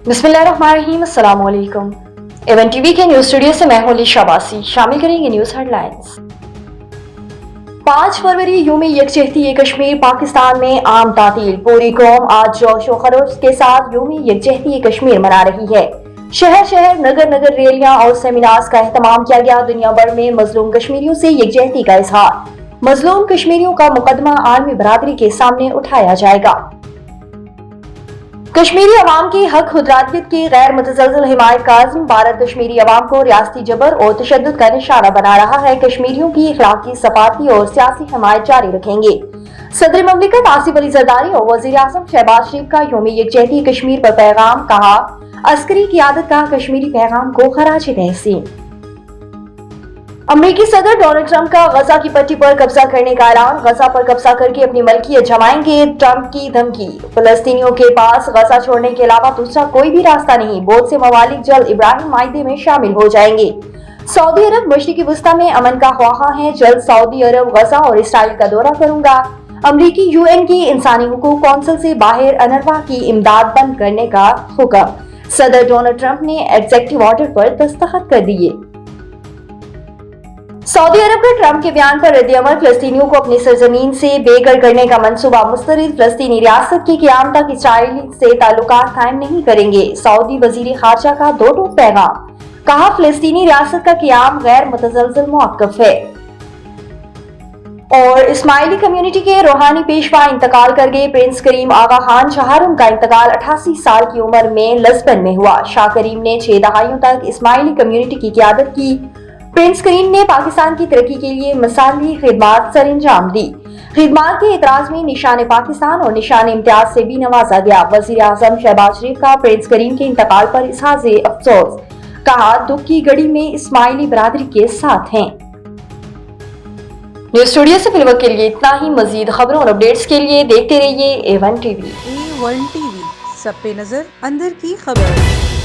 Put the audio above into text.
बिस्मिल्लाहिर्रहमानिर्रहीम, अस्सलाम वालेकुम। एवन टीवी के न्यूज स्टूडियो से मैं हूं अलीशा बासी। शामिल करेंगे न्यूज हेडलाइंस। 5 फरवरी यूमी यकजहती कश्मीर पाकिस्तान में आम तातील। पूरी कौम आज जोश व खरोश के साथ यूमी यकजहती कश्मीर मना रही है। शहर शहर नगर नगर रैलियां और सेमिनार्स का एहतमाम किया गया। दुनिया भर में मजलूम कश्मीरियों से यकजहती का इजहार। मजलूम कश्मीरियों का मुकदमा आलमी बरादरी के सामने उठाया जाएगा। कश्मीरी अवाम की हक खुदरातियत की गैर मुतज़लज़ल हिमायत का अज़्म। भारत कश्मीरी अवाम को रियासती जबर और तशद्दुद का निशाना बना रहा है। कश्मीरियों की इखलाकी, सफारती और सियासी हिमायत जारी रखेंगे। सदर ममलिकत आसिफ अली ज़रदारी और वज़ीर आज़म शहबाज शरीफ का यौम यकजहती कश्मीर पर पैगाम। कहा, अस्करी क़ियादत का कश्मीरी पैगाम को खराज तहसीन। अमेरिकी सदर डोनाल्ड ट्रंप का गजा की पट्टी पर कब्जा करने का ऐलान। गजा पर कब्जा करके अपनी मलकियत जमाएंगे, ट्रंप की धमकी। फलस्तीनियों के पास गजा छोड़ने के अलावा दूसरा कोई भी रास्ता नहीं। बहुत से ममालिक जल्द इब्राहिम माइदे में शामिल हो जाएंगे। सऊदी अरब मशरिकी वस्ता में अमन का ख्वाह है। जल्द सऊदी अरब गजा और इसराइल का दौरा करूंगा। अमरीकी यूएन की इंसानी हुकूक कौंसिल से बाहर अनरवा की इमदाद बंद करने का हुक्म। सदर डोनाल्ड ट्रंप ने एग्जीक्यूटिव ऑर्डर पर दस्तखत कर दिए। सऊदी अरब के ट्रंप के बयान पर रद्द-ए-अमल। फलस्तीनियों को अपनी सरजमीन से बेघर करने का मंसूबा मुस्तरद। फलस्तीनी रियासत की क़याम तक इसराइल से ताल्लुकात कायम नहीं करेंगे। सऊदी वज़ीर ख़ारजा का दो टूक पैगाम। कहा, फलस्तीनी रियासत का क़याम गैर मुतज़लज़ल मौक़िफ़ है। और इस्माइली कम्युनिटी के रूहानी पेशवा इंतकाल कर गए। प्रिंस करीम आगा खान चहारुम का इंतकाल 88 साल की उम्र में लिस्बन में हुआ। शाह करीम ने 6 दहाइयों तक इस्माइली कम्युनिटी की क़यादत की। प्रिंस करीम ने पाकिस्तान की तरक्की के लिए मिसाली खिदमात सर अंजाम दी। खिदमात के एतराज में निशान पाकिस्तान और निशान इम्तियाज से भी नवाजा गया। वज़ीर आज़म शहबाज शरीफ का प्रिंस करीम के इंतकाल पर इज़हार अफसोस। कहा, दुख की घड़ी में इस्माइली बरादरी के साथ हैं। न्यूज स्टूडियो से फिलहाल के लिए इतना ही। मजीद खबरों और अपडेट्स के लिए देखते रहिए A1 TV। A1 TV, सब पे नजर, अंदर की खबर।